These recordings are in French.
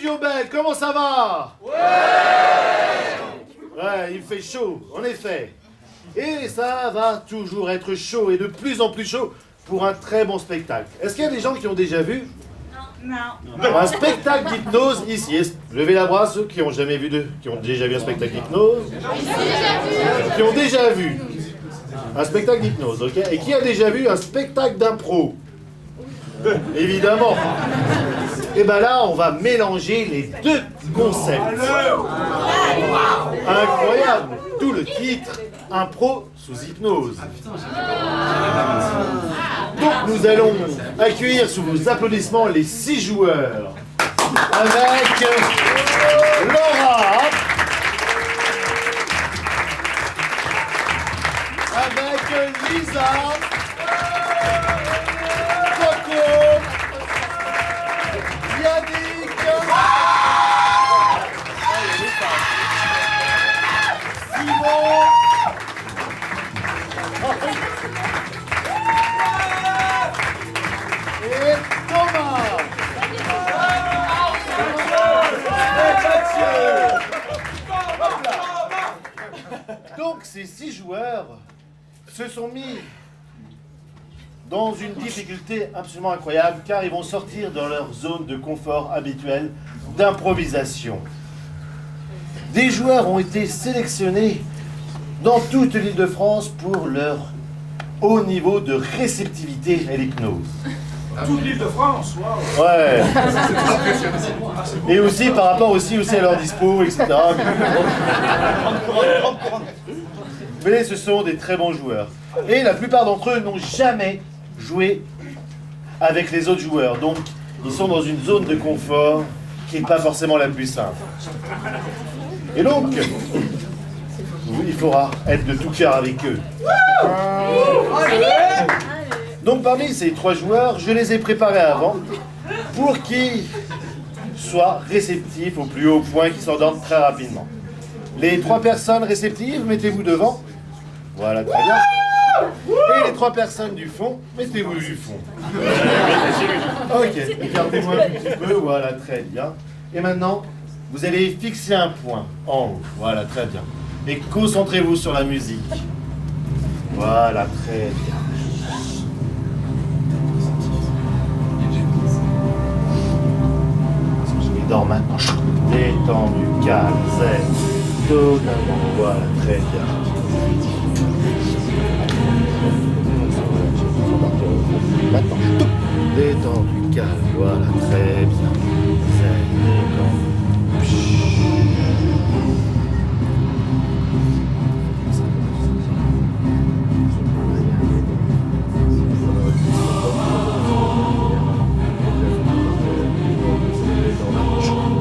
Studio Belle, comment ça va? Ouais, il fait chaud, en effet. Et ça va toujours être chaud, et de plus en plus chaud, pour un très bon spectacle. Est-ce qu'il y a des gens qui ont déjà vu un spectacle d'hypnose ici? Levez la bras ceux qui ont déjà vu un spectacle d'hypnose. Qui ont déjà vu un spectacle d'hypnose, ok? Et qui a déjà vu un spectacle d'impro? Évidemment. Et ben là, on va mélanger les deux concepts. Incroyable. D'où le titre, impro sous hypnose. Donc nous allons accueillir sous vos applaudissements les 6 joueurs. Avec Laura. Avec Lisa. Coco. Yannick. Simon. Et Thomas. Donc ces 6 joueurs se sont mis dans une difficulté absolument incroyable car ils vont sortir dans leur zone de confort habituelle d'improvisation. Des joueurs ont été sélectionnés dans toute l'Île-de-France pour leur haut niveau de réceptivité à l'hypnose. Toute l'Île-de-France, waouh! Ouais. Et aussi par rapport aussi à leur dispo, etc. Mais ce sont des très bons joueurs. Et la plupart d'entre eux n'ont jamais joué avec les autres joueurs. Donc, ils sont dans une zone de confort qui n'est pas forcément la plus simple. Et donc, il faudra être de tout cœur avec eux. Donc, parmi ces 3 joueurs, je les ai préparés avant pour qu'ils soient réceptifs au plus haut point, qu'ils s'endorment très rapidement. Les 3 personnes réceptives, mettez-vous devant. Voilà, très bien. Et les 3 personnes du fond, mettez-vous du fond. Ok, écartez-vous un petit peu, voilà, très bien. Et maintenant, vous allez fixer un point en haut, voilà, très bien. Et concentrez-vous sur la musique. Voilà, très bien. Et dors maintenant, détendu, calme, zen, totalement, voilà, très bien. Maintenant, détendu, calme, voilà, très bien. Zen, détendu.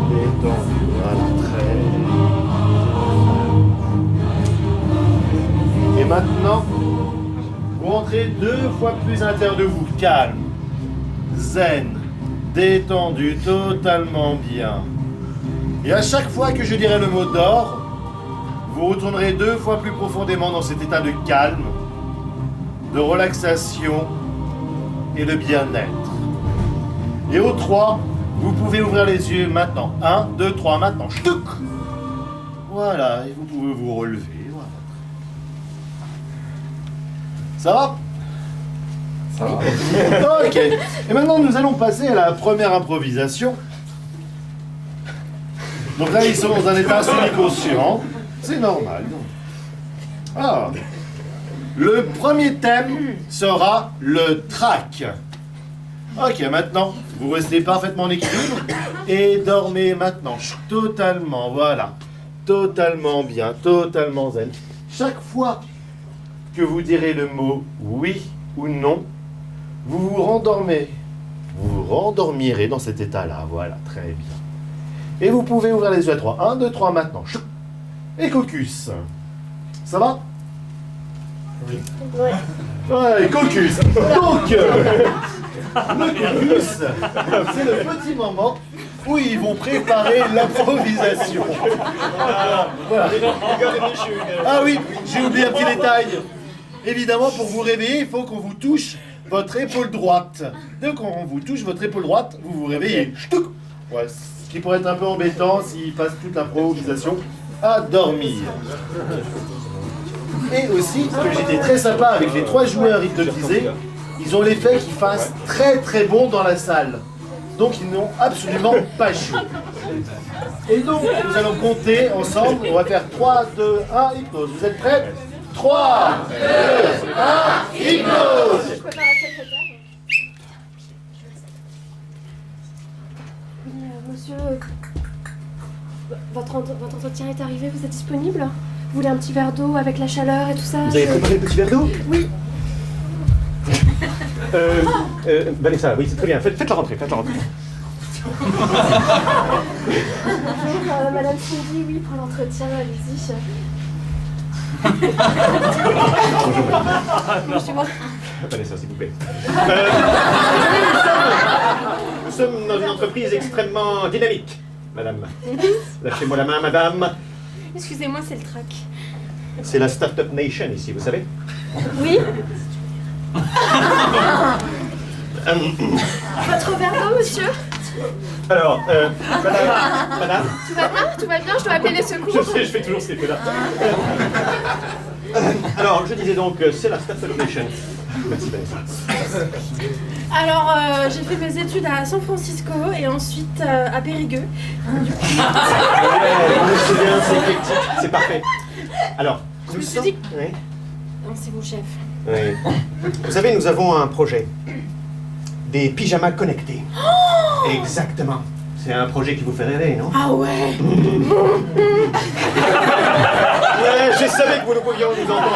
Détendu, voilà, très bien. Et maintenant, vous rentrez 2 fois plus à l'intérieur de vous, calme, zen, détendu, totalement bien. Et à chaque fois que je dirai le mot d'or, vous retournerez 2 fois plus profondément dans cet état de calme, de relaxation et de bien-être. Et au 3, vous pouvez ouvrir les yeux maintenant. 1, 2, 3, maintenant. Ch'touk. Voilà, et vous pouvez vous relever. Voilà. Ça va? Ça va. Ok. Et maintenant, nous allons passer à la première improvisation. Donc là, ils sont dans un état semi-conscient. C'est normal. Alors, le premier thème sera le trac. Ok, maintenant, vous restez parfaitement en équilibre et dormez maintenant. Totalement, voilà. Totalement bien, totalement zen. Chaque fois que vous direz le mot oui ou non, vous vous rendormez. Vous vous rendormirez dans cet état-là. Voilà, très bien. Et vous pouvez ouvrir les yeux à 3. 1, 2, 3 maintenant. Et caucus. Ça va? Oui. Ouais, caucus. Donc, le caucus, c'est le petit moment où ils vont préparer l'improvisation. Voilà. Ah oui, j'ai oublié un petit détail. Évidemment, pour vous réveiller, il faut qu'on vous touche votre épaule droite. Dès qu'on vous touche votre épaule droite, vous vous réveillez. Ouais, ce qui pourrait être un peu embêtant s'ils passent toute l'improvisation à dormir. Et aussi, que j'étais très sympa avec les 3 joueurs hypnotisés, ils ont l'effet qu'ils fassent très très bon dans la salle. Donc ils n'ont absolument pas chaud. Et donc, nous allons compter ensemble. On va faire 3, 2, 1, hypnose. Vous êtes prêts? 3, 2, 1, hypnose. Je prépare la secrétaire. Oui, monsieur, votre entretien est arrivé, vous êtes disponible? Vous voulez un petit verre d'eau avec la chaleur et tout ça? Vous avez préparé le petit verre d'eau? Oui. Vanessa, oui, c'est très bien. Faites-la rentrer, faites-la rentrer. Bonjour, Madame Cindy, oui, pour l'entretien, allez-y. Bonjour. Vanessa, s'il vous plaît. Nous sommes dans une entreprise extrêmement dynamique, madame. Lâchez-moi la main, madame. Excusez-moi, c'est le trac. C'est la Startup Nation ici, vous savez. Oui. Votre verre d'eau, monsieur? Alors, madame. Tout va bien? Tout va bien? Je dois appeler les secours? Je sais, je fais toujours ces effets-là. Alors, je disais donc, c'est la Startup Nation. Merci, Vanessa. Alors, j'ai fait mes études à San Francisco et ensuite à Périgueux. C'est bien, c'est éclectique, c'est parfait. Alors, Je me suis dit... Oui. Non, c'est vous, chef. Oui. Vous savez, nous avons un projet. Des pyjamas connectés. Exactement. C'est un projet qui vous fait rêver, non? Ah ouais. Ouais, je savais que vous nous pouviez nous entendre.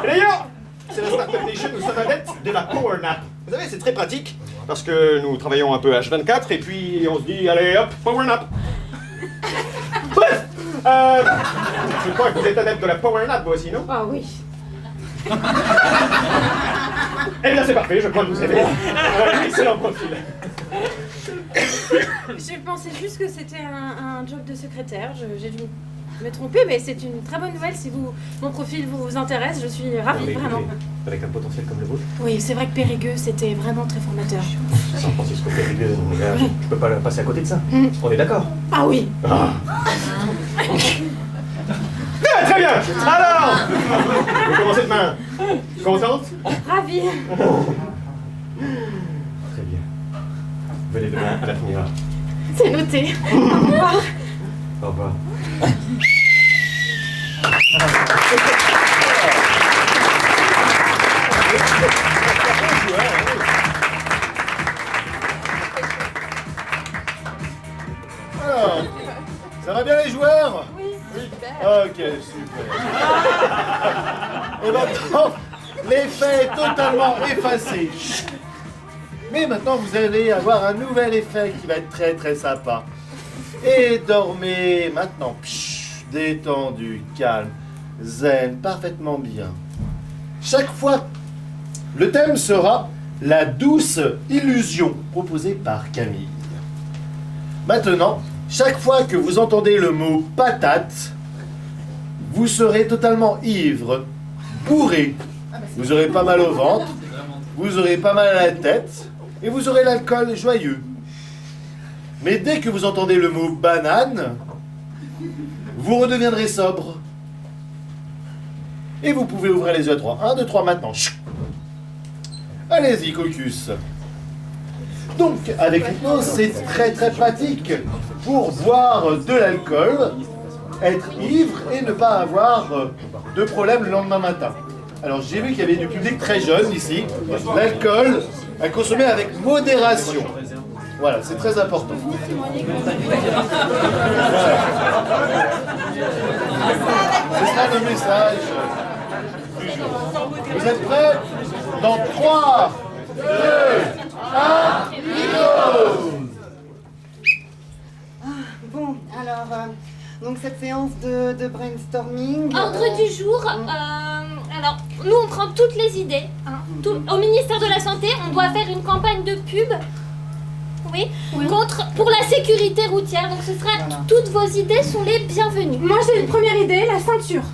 Et d'ailleurs, c'est la Startup Nation, nous sommes adeptes de la Power Nap. Vous savez, c'est très pratique, parce que nous travaillons un peu H24, et puis on se dit, allez hop, Power Nap. Bref, je crois que vous êtes adepte de la Power Nap, vous aussi, non? Ah oui. Eh bien, c'est parfait, je crois que vous avez un excellent profil. Je pensais juste que c'était un job de secrétaire. J'ai dû me tromper, mais c'est une très bonne nouvelle. Si mon profil vous intéresse, je suis ravie, Non, mais vraiment. écoutez, avec un potentiel comme le vôtre, Oui, c'est vrai que Périgueux, c'était vraiment très formateur. San Francisco Périgueux, je peux pas passer à côté de ça. On est d'accord? Ah oui. Ah. Bien, très bien. Alors, vous commencez demain. Contente? Ravie. Très bien. Venez demain à la finira. C'est noté. Au revoir. Au revoir. Alors, ça va bien les joueurs? Oui, super. Ok, super. Et maintenant, l'effet est totalement effacé. Mais maintenant, vous allez avoir un nouvel effet qui va être très très sympa. Et dormez maintenant, détendu, calme, zen, parfaitement bien. Chaque fois, le thème sera la douce illusion proposée par Camille. Maintenant, chaque fois que vous entendez le mot patate, vous serez totalement ivre, bourré. Vous aurez pas mal au ventre, vous aurez pas mal à la tête, et vous aurez l'alcool joyeux. Mais dès que vous entendez le mot banane, vous redeviendrez sobre. Et vous pouvez ouvrir les yeux à 3. 1, 2, 3 maintenant. Chut. Allez-y, caucus. Donc, avec l'hypnose, c'est très très pratique pour boire de l'alcool, être ivre et ne pas avoir de problème le lendemain matin. Alors, j'ai vu qu'il y avait du public très jeune ici. L'alcool à consommer avec modération. Voilà, c'est très important. Voilà. C'est ça le message du jour. Vous êtes prêts? Dans 3, 2, 1, hypnose! Bon, alors, donc cette séance de brainstorming... Ordre du jour, alors nous on prend toutes les idées. Hein. Au ministère de la Santé, on doit faire une campagne de pub. Oui. Pour la sécurité routière. Donc ce sera toutes vos idées sont les bienvenues. Moi j'ai une première idée, la ceinture.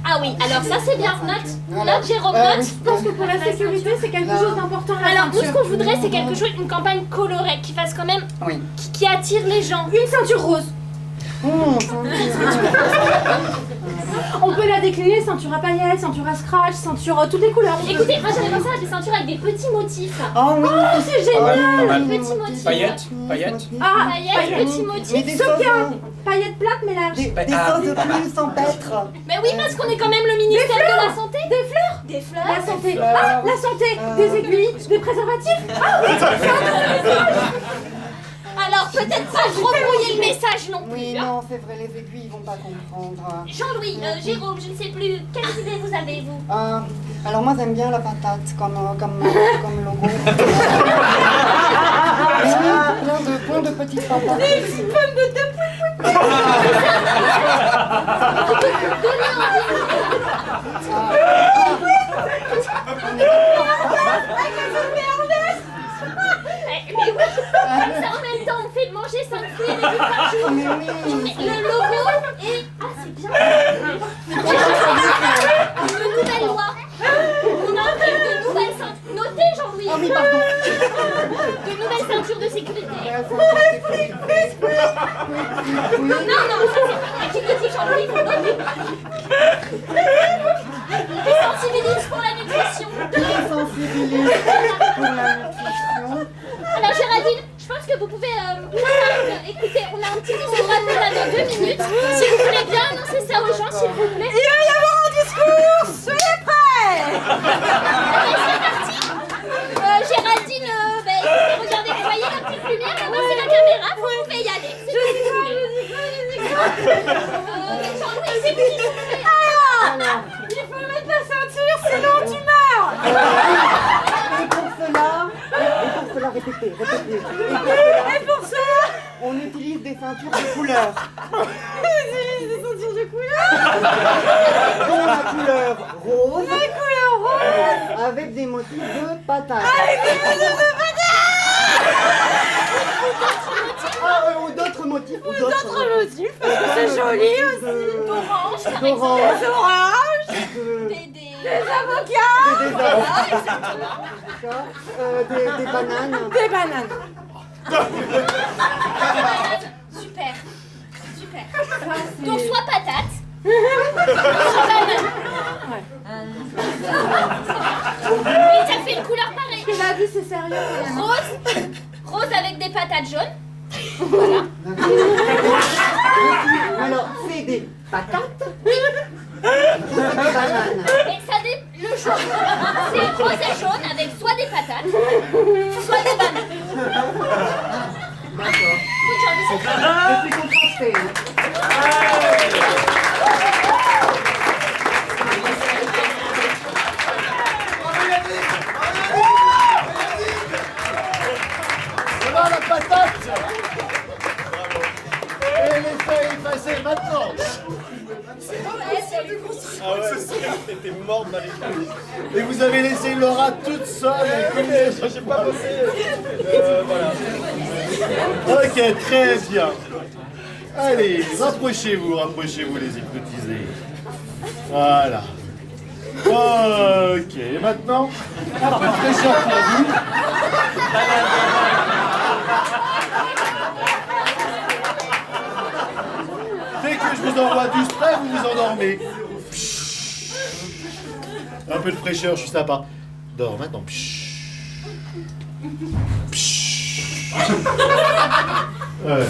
Ah Ah oui, alors ça c'est bien. Note, note, Jérôme, Oui. note. Je pense que pour la sécurité, c'est quelque chose d'important. la Alors nous, ce ceinture. qu'on voudrait, c'est quelque chose, une campagne colorée qui fasse quand même, Oui. qui attire les gens. Une ceinture rose. On peut la décliner, ceinture à paillettes, ceinture à scratch, ceinture toutes les couleurs. on peut. Écoutez, moi j'avais pensé à des ceintures avec des petits motifs. Oh oui. Oh, c'est génial. Des petits motifs. Paillettes, paillettes. Ah, Paillettes, petits Mais motifs. des Sophia, choses, paillettes plates mais larges. des choses de plus en pêtre. Mais oui, parce qu'on est quand même le ministère de la Santé. Des fleurs. Des fleurs. La santé. Ah, la santé. Des aiguilles, des préservatifs. Ah oui, Alors peut-être pas trop brouiller le message non plus. Oui, hein. non, c'est vrai, les aiguilles, ils vont pas comprendre. Jean-Louis, Jérôme, je ne sais plus, quelles idées vous avez vous? Alors moi, j'aime bien la patate comme logo. Plein de petites patates. Mais oui, ça en même temps on fait manger 5 fruits et légumes par jour. Mais oui. Le logo est... Ah c'est bien. De nouvelles lois. On a fait de nouvelles ceintures. Notez Jean-Louis. Ah oui, pardon. De nouvelles ceintures de sécurité. Oui. Non, ça c'est pas moi qui le dis Jean-Louis, vous notez. Qui sensibilise pour la nutrition. Sensibilise pour la nutrition. Alors Géraldine, je pense que vous pouvez... écoutez, on a un petit discours à faire là dans 2 minutes. Si vous voulez bien annoncer ça aux gens, s'il vous plaît. Il va y avoir un discours. Soyez prêts. Allez, c'est parti. Géraldine, écoutez, regardez, vous voyez la petite lumière là-bas, c'est la caméra, vous pouvez y aller. C'est comme vous voulez. Jean-Louis, c'est vous qui soufflez. Alors, il faut mettre la ceinture, sinon tu meurs. Et pour cela, répétez. Et pour ça, On utilise des ceintures de couleur. j'utilise des ceintures de couleur. Dont la couleur rose. La couleur rose. Avec des motifs de patates. Ou d'autres motifs. D'autres motifs, parce que c'est joli aussi. Orange, par exemple. D'orange. Des oranges, Des avocats, Des bananes. des bananes. Super. Donc soit patate, soit banane. Et ça fait une couleur pareille. Ce qu'il a dit, c'est sérieux quand même. Rose avec des patates jaunes. Alors, c'est des patates. C'est des bananes. Et ça le jaune. C'est rose et jaune avec soit des patates, soit des bananes. D'accord. Good job, c'est Je suis contrastée. Voilà la patate. Et l'effet est passé maintenant. T'étais morte dans les couilles. Et vous avez laissé Laura toute seule. J'ai pas bossé. Voilà. Ok, très bien. Allez, rapprochez-vous les hypnotisés. Voilà. Ok, et maintenant, un peu de fraîcheur pour vous. Dès que je vous envoie du spray, vous vous endormez. Un peu de fraîcheur, je suis sympa. Dors maintenant. Ouais.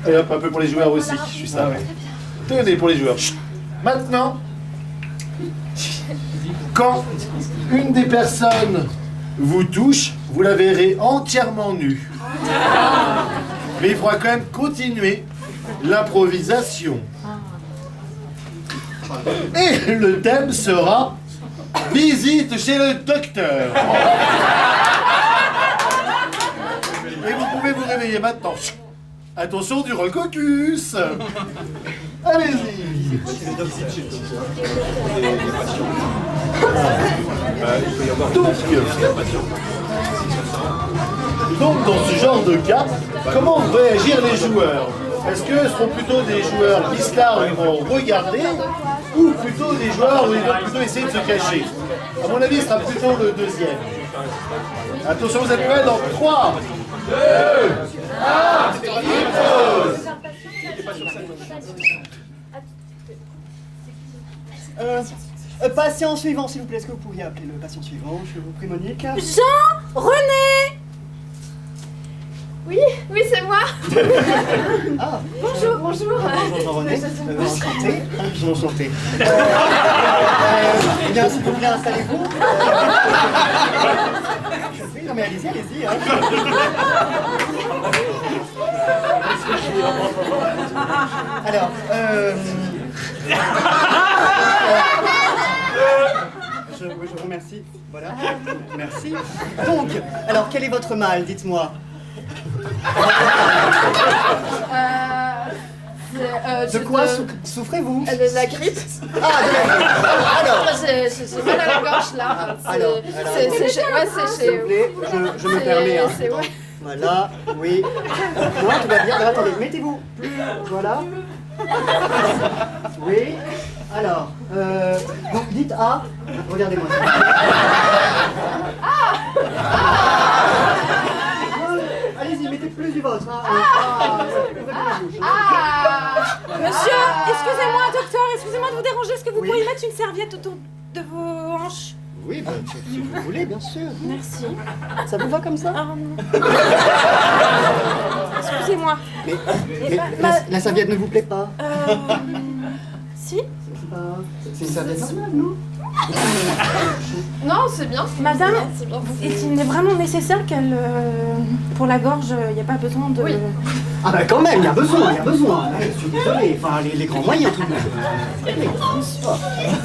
Et hop, un peu pour les joueurs aussi, je suis sympa. Tenez pour les joueurs. Maintenant, quand une des personnes vous touche, vous la verrez entièrement nue. Mais il faudra quand même continuer l'improvisation. Et le thème sera visite chez le docteur. Et vous pouvez vous réveiller maintenant. Attention du recocus. Allez-y. Donc, dans ce genre de cas, comment vont réagir les joueurs? Est-ce que ce seront plutôt des joueurs pislards où ils vont regarder ou plutôt des joueurs où ils vont plutôt essayer de se cacher? À mon avis, ce sera plutôt le deuxième. Attention, vous êtes prêts dans 3, 2, 1, Patient suivant, s'il vous plaît. Est-ce que vous pourriez appeler le patient suivant? Je vous prie, Monique. Jean-René! Oui, oui, c'est moi. Ah, Bonjour. bonjour Jean-René. Enchanté. Enchanté. Eh bien, s'il vous plaît, installez-vous. Oui, non mais allez-y, allez-y. Hein. Alors, je vous remercie. Voilà. Merci. Donc, alors, quel est votre mal? Dites-moi. De quoi souffrez-vous? De la grippe. Ah, de la grippe. Alors, J'ai mal à la gorge là. Alors, C'est chez. Ouais, c'est s'il chez. vous plaît, je me permets. Hein. C'est ouais. Voilà, oui. Non, tout va bien. Alors, attendez, mettez-vous. Voilà. Oui. Alors, donc dites A. Regardez-moi. Allez-y, mettez plus du vôtre. Hein. Monsieur, excusez-moi, docteur, excusez-moi de vous déranger. Est-ce que vous pourriez mettre une serviette autour de vos hanches? Oui, bah, si vous voulez, bien sûr. Merci. Ça vous va comme ça? Ah non. Excusez-moi. Mais la serviette ne vous plaît pas? Si? C'est une serviette normale, non? Non, c'est bien. Madame, C'est bien. il est vraiment nécessaire qu'elle... pour la gorge, il n'y a pas besoin de... Oui. Ah bah quand même, il y a besoin, il y a besoin. Je suis désolé, enfin les grands moyens tout de même.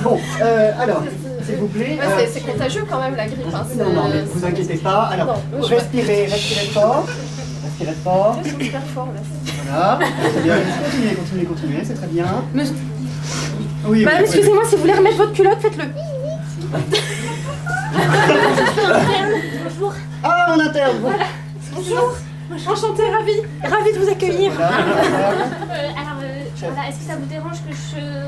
Bon, alors, s'il vous plaît. Ouais, c'est contagieux quand même la grippe. Hein. Non, non, mais vous inquiétez pas. Alors, Non, je- respirez fort. Respirez fort. Ils sont super forts là. Voilà. Très bien. Continuez, c'est très bien. Monsieur- Oui, Madame, oui, excusez-moi, si vous voulez remettre votre culotte, faites-le. Bonjour. Ah, en interne. Bon. Bonjour. Enchantée, ravie de vous accueillir. Voilà. Alors, voilà, est-ce que ça vous dérange que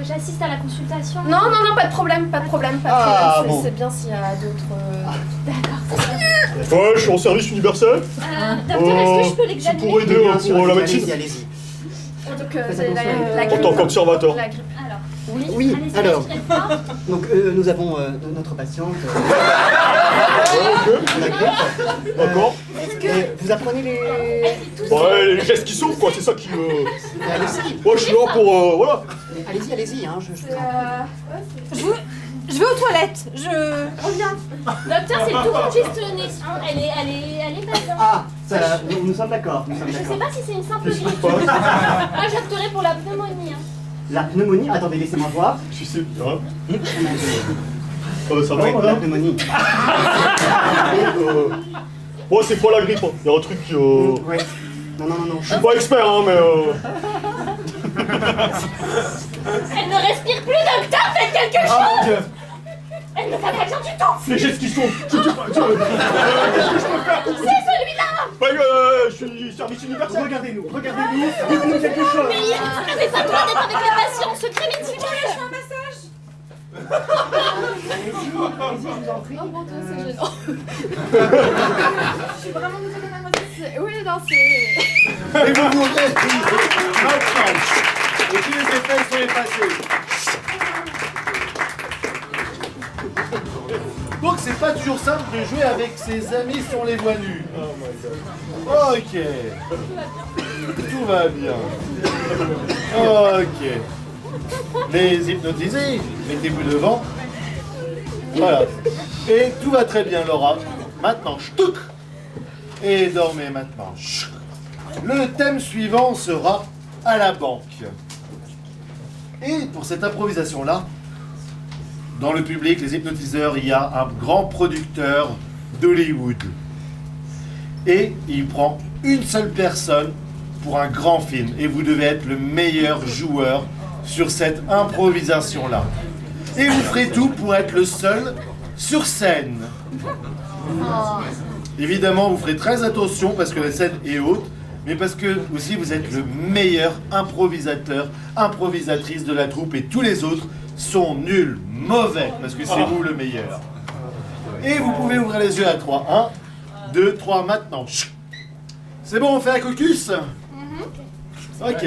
j'assiste à la consultation? Non, non, non, pas de problème, pas de problème, pas de Ah, problème. bon. C'est bien s'il y a d'autres. D'accord. Ouais, je suis en service universel. Docteur, est-ce que je peux C'est l'examiner? pour aider Bien sûr, pour la allez-y, médecine. allez-y. Donc, Faites c'est la attention. En grippe. tant qu'observateur. La grippe. Alors, Oui, allez-y, alors, respirez fort. donc nous avons notre patiente. Ok, La grippe. d'accord. Et vous apprenez les... Ouais, les gestes qui s'ouvrent, quoi, c'est ça qui me. Allez-y, Moi, je suis là pour. Voilà. allez-y, hein, je vous en prie. Je vais aux toilettes. Je... Reviens. Docteur, c'est le tout congestionné. Elle est pas bien. Ah, ça, nous sommes d'accord, nous sommes Je sais d'accord. pas si c'est une simple Qu'est-ce qui se grippe. passe? Moi, j'opterais pour la pneumonie. Hein. La pneumonie, attendez, laissez-moi voir. Si c'est. Hein ça va, Oui, la madame pneumonie. Moi, c'est pas la grippe, hein. Il y a un truc qui. Ouais. Non. Je suis pas expert, hein, mais. Elle ne respire plus, docteur, faites quelque chose. Ah mon dieu! Elle ne va pas bien du tout. Les gestes qui s'ouvrent! C'est celui-là. Ouais, je suis service universel! Regardez-nous, dites-nous quelque chose. Mais vous n'avez pas le droit d'être avec les patients. Secret médical. Allez-y, je vous en prie. Oh mon dieu, c'est gênant. Je suis vraiment désolée, mademoiselle. Oui, non, c'est. Et vous vous retirez. Et tous les effets sont effacés. Donc c'est pas toujours simple de jouer avec ses amis si on les voit nus. Ok. Tout va bien. Ok. Les hypnotisés, mettez-vous devant. Voilà. Et tout va très bien, Laura. Maintenant, ch'touk. Et dormez maintenant. Ch'touk. Le thème suivant sera à la banque. Et pour cette improvisation-là, dans le public, les hypnotiseurs, il y a un grand producteur d'Hollywood. Et il prend une seule personne pour un grand film. Et vous devez être le meilleur joueur sur cette improvisation-là. Et vous ferez tout pour être le seul sur scène. Évidemment, vous ferez très attention parce que la scène est haute. mais parce que aussi vous êtes le meilleur improvisateur, improvisatrice de la troupe et tous les autres sont nuls, mauvais, parce que c'est vous le meilleur. Et vous pouvez ouvrir les yeux à 3. 1, 2, 3, maintenant. C'est bon, on fait un caucus? Ok.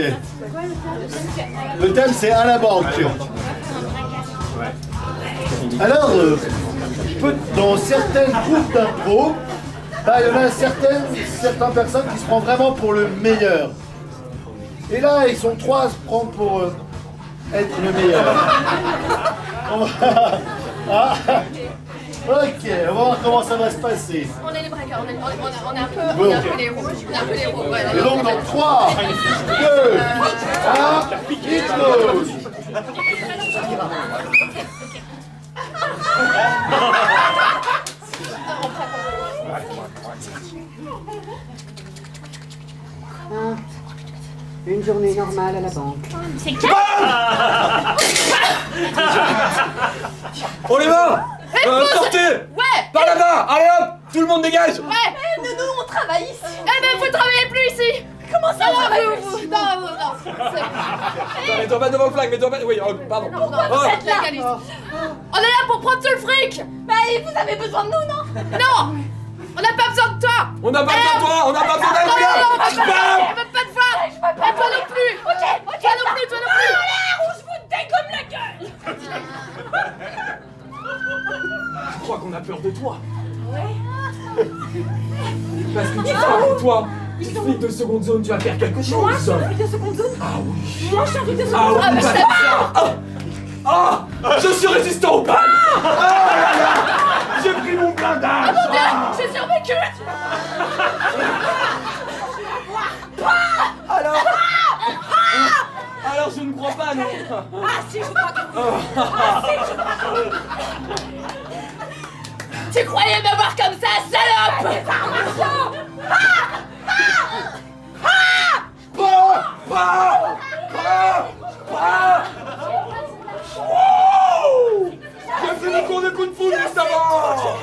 Le thème c'est à la banque. Alors, dans certaines groupes d'impro, il y en a certaines personnes qui se prennent vraiment pour le meilleur. Et là, ils sont 3 à se prendre pour être le meilleur. Ok, on va voir comment ça va se passer. On est les braqueurs, on est un peu les héros. On est un peu les héros, ouais. Et donc dans 3, 2, 1, hypnose. Une journée normale à la banque. C'est calme. On les va. Sortez. Ouais. Par là-bas. Allez hop. Tout le monde dégage. Ouais. Nous, on travaille ici. Eh ben, vous travaillez plus ici. Comment ça, on travaille plus ici? Non. Mets-toi pas devant le flag, mets-toi pas... Oui, pardon. Pourquoi vous êtes là? On est là pour prendre tout le fric. Mais vous avez besoin de nous, non? Non. On n'a pas besoin de toi. On n'a pas besoin de toi. On n'a pas besoin d'un Non, on gars. veut pas de femme. Et toi non plus. Ok. Toi non plus. En l'air ou je vous dégomme la gueule. Je crois qu'on a peur de toi. Ouais. Parce que tu crois que toi, flic de seconde zone, tu vas faire quelque chose. Moi, je suis un flic de seconde zone. Ah oui. Moi, je suis un flic de seconde Ah zone. oui, bah, ça. Ah, je suis résistant au panne. Ah là là. J'ai pris mon blindage. J'ai survécu. Alors je ne crois pas, non. Ah si, je crois que... Tu croyais me voir comme ça, salope. Wow. J'ai fait mon cours de kung fu juste avant.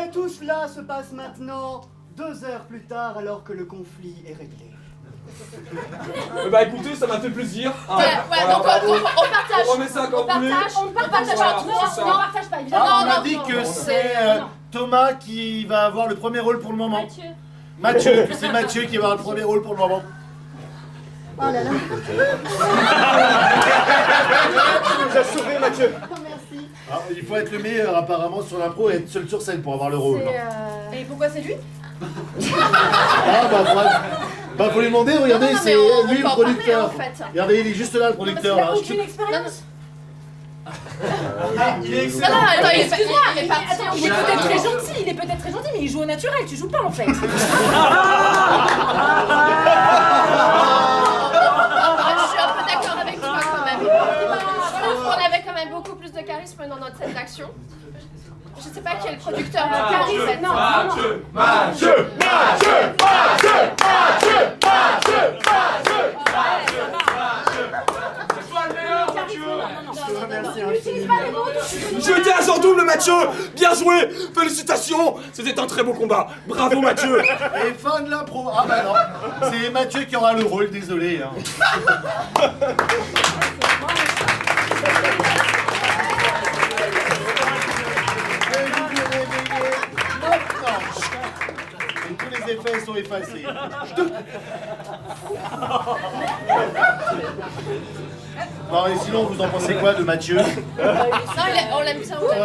Et tout cela se passe maintenant, 2 heures plus tard, alors que le conflit est réglé. Bah écoutez, ça m'a fait plaisir. Ouais, Voilà, donc bravo. on partage. On remet ça quand vous voulez. On partage Voilà, pas. c'est ça. Non, on partage pas, évidemment. Ah, on Non, m'a dit non, que non. c'est Thomas qui va avoir le premier rôle pour le moment. Mathieu. Mathieu, c'est Mathieu qui va avoir le premier rôle pour le moment. Oh là là. Tu nous as sauvé, Mathieu. Merci. Ah, il faut être le meilleur apparemment sur l'impro et être seul sur scène pour avoir le rôle. Et pourquoi c'est lui? Ah bah faut lui demander, regardez, Non, non, c'est mais on lui peut le en producteur. parler, en fait. Regardez, il est juste là le Parce qu'il producteur. a Là. aucune expérience. Il est Non, non, attends, Excuse-moi, il est parti. attends, il est peut-être très gentil, mais il joue au naturel, tu joues pas en fait. Je suis un peu d'accord avec toi quand même. Je trouve qu'on avait quand même beaucoup plus de charisme dans notre scène d'action. Je sais pas qui est le producteur du charisme. Non, Merci infiniment. Je tiens à son double, Mathieu. Bien joué. Félicitations. C'était un très beau combat. Bravo, Mathieu. Et fin de l'impro. Ah bah non, c'est Mathieu qui aura le rôle, désolé. Hein. Et vous vous réveillez maintenant. Et tous les effets sont effacés. Non, et sinon, vous en pensez quoi de Mathieu? non, on l'aime bien. Ouais.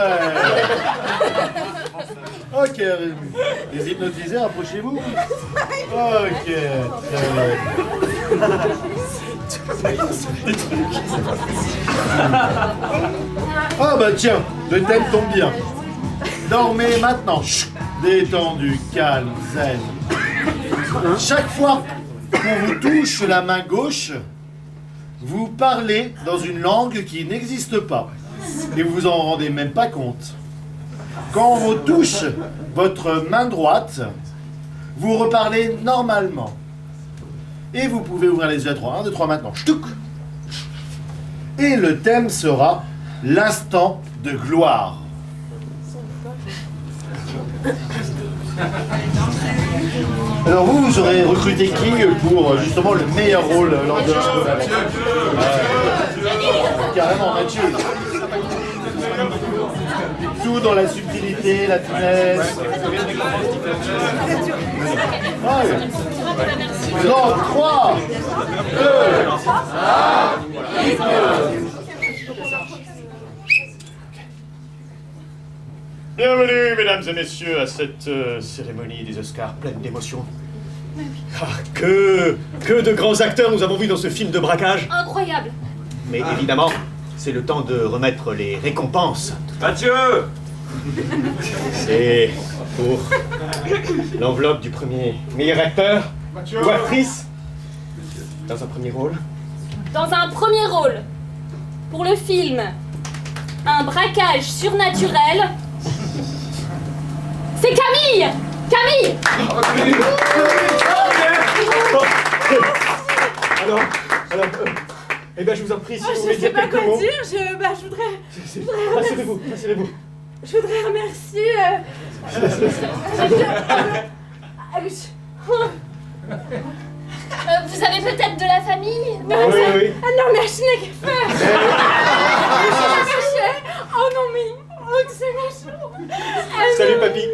Ok, les hypnotisés, approchez-vous. Ok, ah bah tiens, le thème tombe bien. Dormez maintenant. Chut, détendu, calme, zen. Chaque fois qu'on vous touche la main gauche, vous parlez dans une langue qui n'existe pas. Et vous vous en rendez même pas compte. Quand on vous touche votre main droite, vous reparlez normalement. Et vous pouvez ouvrir les yeux à 3. 1, 2, 3 maintenant. Ch'touk. Et le thème sera l'instant de gloire. Alors vous aurez recruté qui pour justement le meilleur rôle lors de carrément Mathieu. Tout dans la subtilité, la finesse. Ouais. Dans 3, 2, 1, Bienvenue, mesdames et messieurs, à cette cérémonie des Oscars pleine d'émotions. Ah, que de grands acteurs nous avons vus dans ce film de braquage. Incroyable. Mais évidemment, c'est le temps de remettre les récompenses. Mathieu! C'est pour l'enveloppe du premier meilleur acteur ou actrice dans un premier rôle. Dans un premier rôle, pour le film Un braquage surnaturel, c'est Camille. Camille. Alors, eh bien je vous en prie, si vous Je voulez sais dire pas quelques quoi mots. dire, je voudrais... Rassurez-vous. Je voudrais remercier... Vous avez peut-être de la famille? Oui. Ah non, mais je n'ai qu'à faire. Oh non, mais... Oh, que c'est méchant. Salut papy.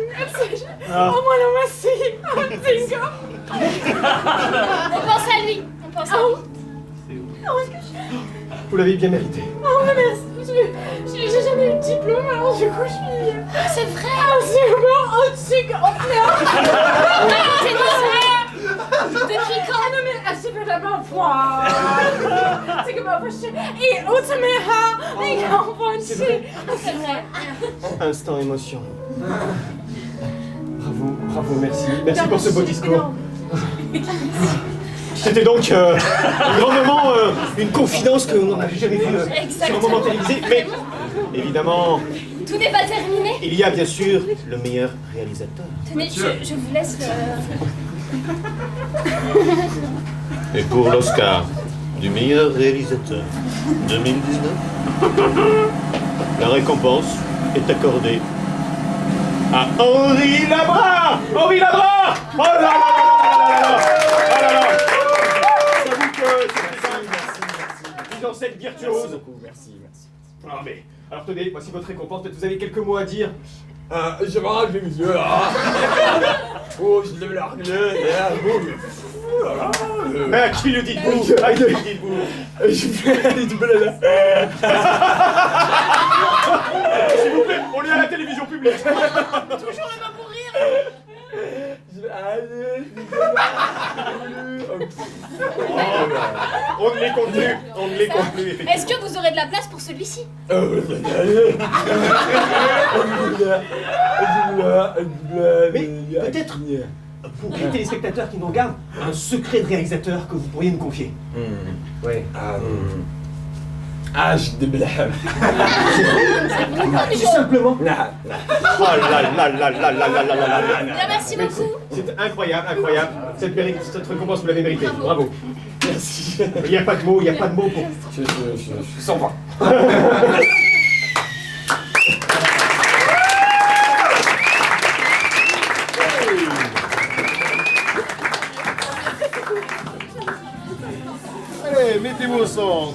Oh, moi, non, merci. Oh, bingo. On pense à lui. On pense à lui. Oh, est-ce que je... Vous l'avez bien mérité. Oh, merci. J'ai jamais eu de diplôme, alors du coup, je suis... C'est vrai. Ah, c'est bon. Oh, c'est... Oh, merde. Depuis quand? Ah non, mais ah, c'est pas d'abord fois. C'est que ma poche... Et autre meilleur. Et quand on va C'est vrai. Instant émotion. Bravo, merci. Merci pour ce beau discours. C'était donc un grand moment, une confidence que l'on n'avait jamais vue sur un moment télévisé. Mais évidemment, Tout n'est pas terminé. il y a bien sûr le meilleur réalisateur. Tenez, je vous laisse... Et pour l'Oscar du meilleur réalisateur 2019, la récompense est accordée à Henri Labra. Oh là là. J'avoue que c'est mise en scène virtuose. Merci. Ah mais, alors tenez, voici votre récompense. Peut-être vous avez quelques mots à dire. Je me rase les yeux. Oh, je lève la règle. Mais à qui le dites-vous? Je fais aller du blabla. S'il vous plaît, on est à la télévision publique. Toujours le même pour rire. On ne les compte plus. Est-ce que vous aurez de la place pour celui-ci? Mais peut-être pour les téléspectateurs qui nous regardent, un secret de réalisateur que vous pourriez nous confier. Oui. Je déblâme. Tout simplement. Oh là. Bien, merci beaucoup. C'est incroyable. Cette récompense, vous l'avez méritée. Bravo. Merci. Il n'y a pas de mots, pour. Je sens pas. Allez, mettez-vous au centre.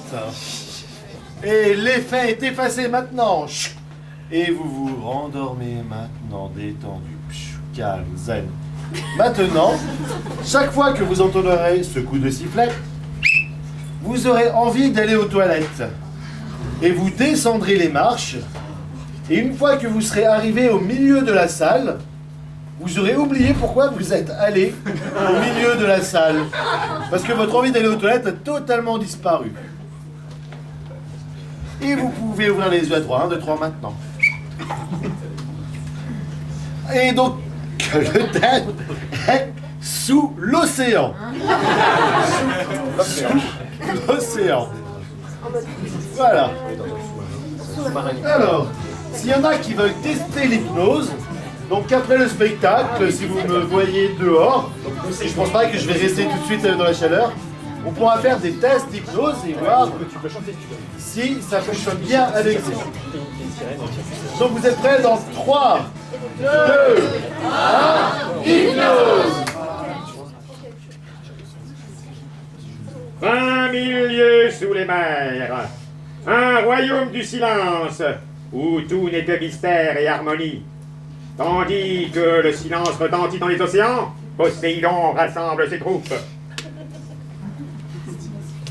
Et l'effet est effacé maintenant. Et vous vous rendormez maintenant, détendu, calme, zen. Maintenant, chaque fois que vous entendrez ce coup de sifflet, vous aurez envie d'aller aux toilettes. Et vous descendrez les marches. Et une fois que vous serez arrivé au milieu de la salle, vous aurez oublié pourquoi vous êtes allé au milieu de la salle. Parce que votre envie d'aller aux toilettes a totalement disparu. Et vous pouvez ouvrir les yeux à 3, 1, 2, 3 maintenant. Et donc, le thème est sous l'océan. Sous l'océan. Voilà. Alors, s'il y en a qui veulent tester l'hypnose, donc après le spectacle, si vous me voyez dehors, et je pense pas que je vais rester tout de suite dans la chaleur, on pourra faire des tests d'hypnose et voir si ça fonctionne bien avec vous. Donc vous êtes prêts dans 3, 2, 1, hypnose. 20 000 lieues sous les mers. Un royaume du silence, où tout n'est que mystère et harmonie. Tandis que le silence retentit dans les océans, Poséidon rassemble ses troupes.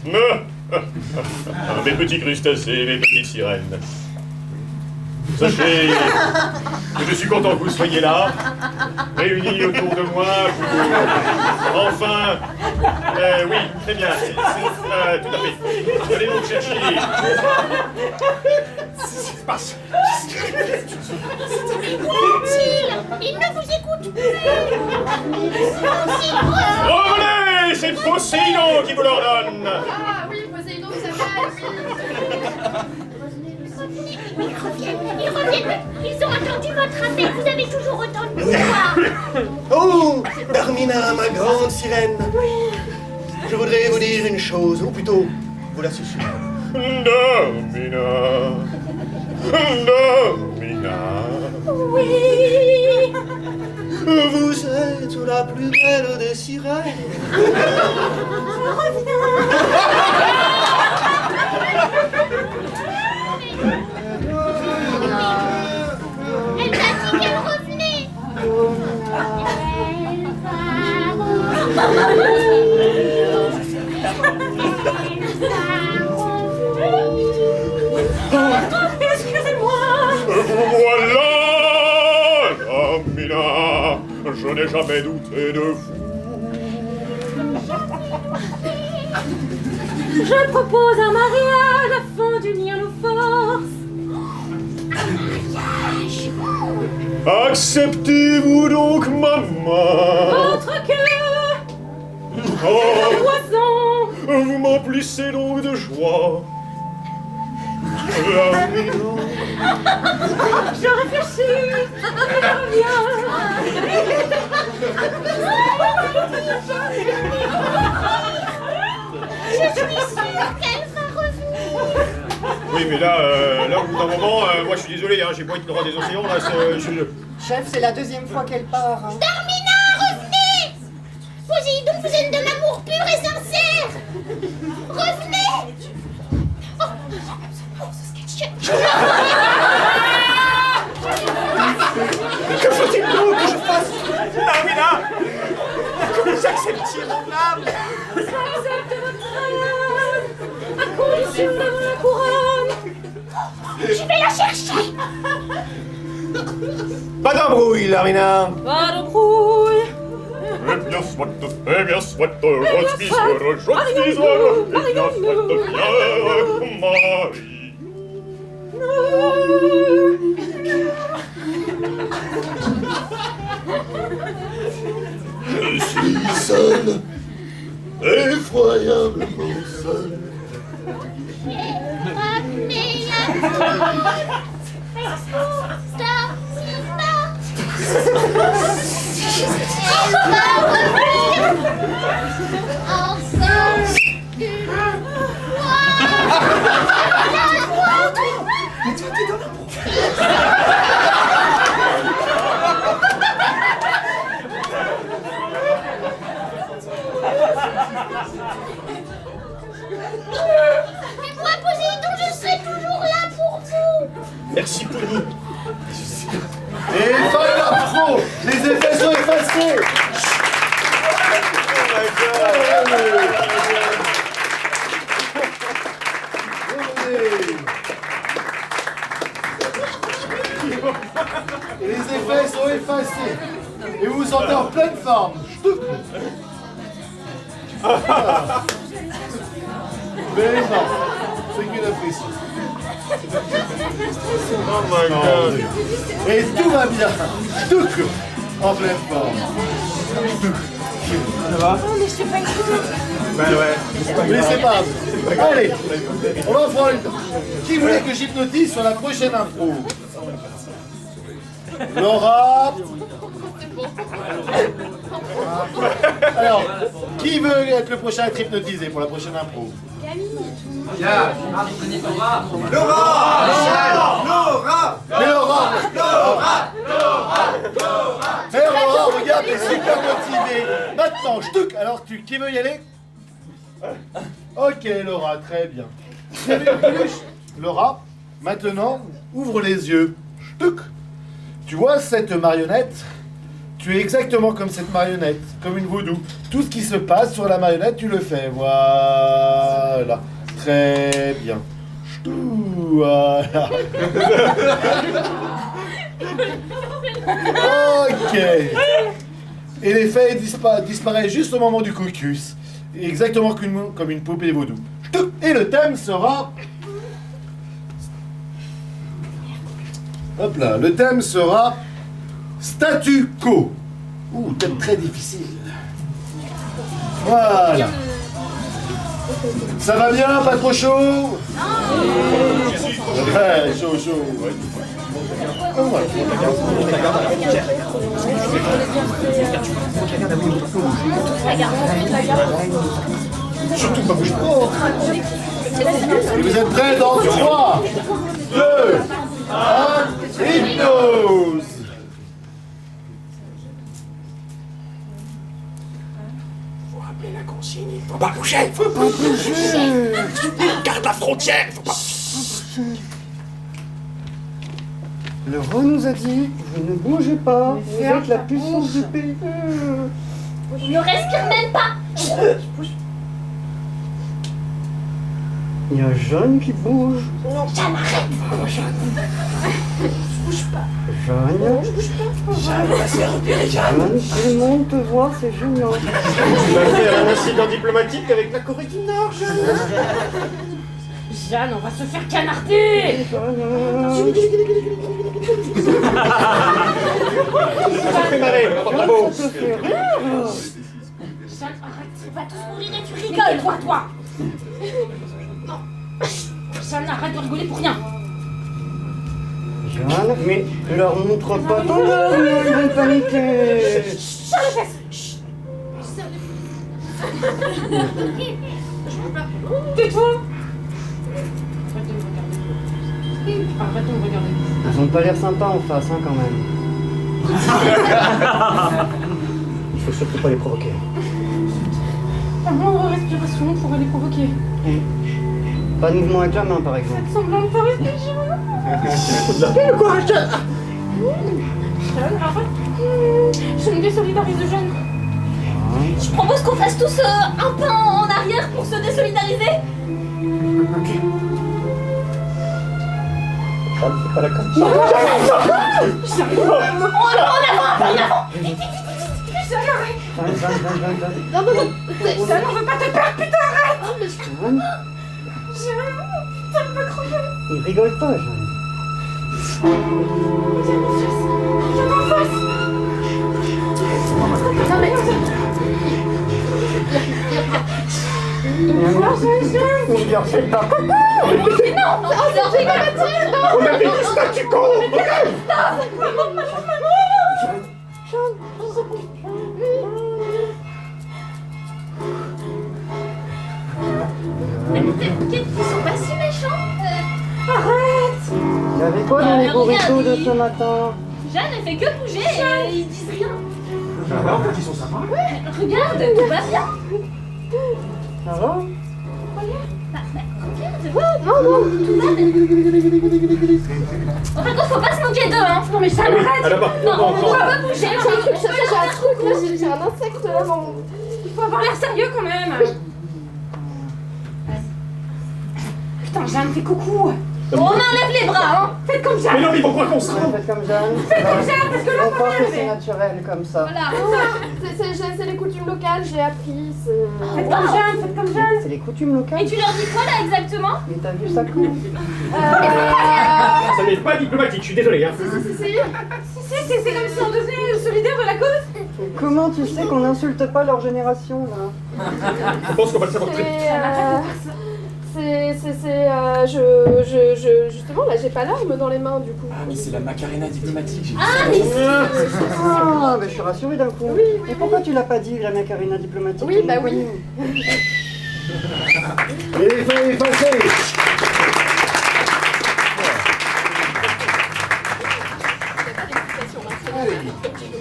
Mes petits crustacés, mes petites sirènes. Sachez que je suis content que vous soyez là, réunis autour de moi pour... Enfin... oui, très bien, tout à fait. Allez donc chercher... Il ne vous écoute plus. Revenez, c'est Poséidon qui vous l'ordonne. Ah oui, Poséidon, ça va, Ils reviennent. Ils ont entendu votre appel. Vous avez toujours autant de pouvoir. Oh, Darmina, ma grande sirène. Je voudrais vous dire une chose, ou plutôt, vous la susurrer. Domina. Domina. Oui. Vous êtes la plus belle des sirènes. Elle m'a dit qu'elle revenait. Voilà, Domina. Je n'ai jamais douté de vous. Je propose un mariage afin d'unir nos forces. Acceptez-vous donc, maman. Votre cœur, Oh, poisson. vous m'emplissez donc de joie. Domina. Je réfléchis, je reviens. Je suis sûre qu'elle va revenir. Oui, mais là, au bout d'un moment, moi je suis désolé, hein, j'ai pas été le roi des océans, là, Chef, c'est la deuxième fois qu'elle part. Hein. Darmina, revenez. Poséidon vous aime de l'amour pur et sincère. Revenez. Que faut-il donc que je fasse? Darmina, que vous acceptiez mon âme. J'accepte votre âme, à condition d'avoir la couronne. Je vais la chercher. Pas d'embrouille, Darmina. Pas d'embrouille. Eh bien soit, je suis heureux, eh bien soit, bien, Marie. Je suis seul, effroyablement seul. Mais moi, Poséidon, je serai toujours là pour vous. Merci, Pony. Et fin la pro. Les effets sont effacés. Les effets sont effacés. Et vous vous sentez en pleine forme. Ah. Mais non, c'est qu'une impression. Oh my god. Et tout va bien. Tout en pleine forme. Oh, mais je suis pas écoutée. Ben ouais. Mais c'est pas grave. Allez, on va prendre une... Qui voulait que j'hypnotise sur la prochaine impro? Laura. Alors, qui veut être le prochain à être hypnotisé pour la prochaine impro? Laura. Mais Laura. super motivé. Maintenant, ch'touk. Alors, qui veut y aller? Ok, Laura, très bien. Très bien, Laura, maintenant, ouvre les yeux. Ch'touk. Tu vois cette marionnette? Tu es exactement comme cette marionnette, comme une vaudou. Tout ce qui se passe sur la marionnette, tu le fais. Voilà. Très bien. Ch'tou, voilà. Ok. Et l'effet disparaît juste au moment du caucus. Exactement comme une poupée vaudou. Ch'tou. Et le thème sera... Hop là, le thème sera statu quo. Ouh, thème très difficile. Voilà. Ça va bien, pas trop chaud? Ouais, chaud, chaud. Oh, ouais. Surtout pas bouger. Et vous êtes prêts dans 3, 2, 1, hypnose. Faut rappeler la consigne, il faut pas bouger. Faut pas bouger. Garde la frontière, faut pas... Le roi nous a dit, vous ne bougez pas, vous êtes la puissance du pays. Je ne respire même pas. Il y a Jeanne qui bouge. Non, Jeanne, arrête. Oh, Jeanne. Je bouge pas. Jeanne. Non, je bouge pas. Jeanne, on va se faire repérer, Jeanne. Jeanne, tout le monde te voit, c'est génial. Tu vas faire un incident diplomatique avec la Corée du Nord, Jeanne. Jeanne, on va se faire canarder. Ça fait marrer, bravo. Ça te fait rire. Jeanne, arrête. On va tous mourir et tu rigoles. Toi. Non. Jeanne, arrête de rigoler pour rien. Jeanne, mais ne leur montre pas ton œil, ils vont paniquer. Serre les fesses. Tais-toi. Arrête de me regarder. Ils ont pas l'air sympas en face, hein, quand même. Il faut surtout pas les provoquer. La moindre respiration pourrait les provoquer. Pas de mouvement avec la main, par exemple. Semblant de pas réfléchir. Quoi, Jeanne? Jeanne, arrête. Je me désolidarise de Jeanne. Je propose qu'on fasse tous un pas en arrière pour se désolidariser. Jeanne, c'est pas la comme ça. En avant. Jeanne, arrête. Jeanne. Jeanne, on veut pas te perdre, putain, arrête. Jeanne, Jeanne, ça me fait crever. il rigole pas, Jeanne. Viens en face. Non mais... Il leur fait pas. On avait dit statu quo. Ils sont pas si méchants. Arrête. Il y avait quoi dans les burritos de ce matin? Jeanne, elle fait que bouger et ils disent rien. En fait, ils sont sympas. Regarde, tout va bien. Ça va? Regarde. Non, tout va bien. Par contre, faut pas se moquer d'eux, hein. Non mais Jeanne, arrête. Ah là-bas. Non, on peut pas bouger. J'ai un truc là, j'ai un insecte là dans... Il faut avoir l'air sérieux quand même. Putain, Jeanne, fais coucou. On enlève les bras, hein. Faites comme Mais Jeanne. non, mais pourquoi qu'on se rend? Faites comme Jeanne. Faites comme Jeanne, parce que On l'autre croit va que y c'est arriver. naturel comme ça. Voilà. C'est les coutumes locales, j'ai appris. Faites comme Jeanne, faites comme Jeanne. C'est les coutumes locales. Et tu leur dis quoi là exactement? Mais t'as vu ça quand? Ça n'est pas diplomatique, je suis désolé. Hein. C'est comme si on devenait solidaire de la cause. Et comment tu sais qu'on n'insulte pas leur génération, là? Je pense qu'on va le savoir très vite. Justement, là, j'ai pas l'arme dans les mains, du coup. Ah, mais c'est la Macarena diplomatique, j'ai vu Ah, ça. mais Ah, mais je suis rassurée d'un coup. Et pourquoi tu l'as pas dit, la Macarena diplomatique? Oui, bah oui. Et effacé.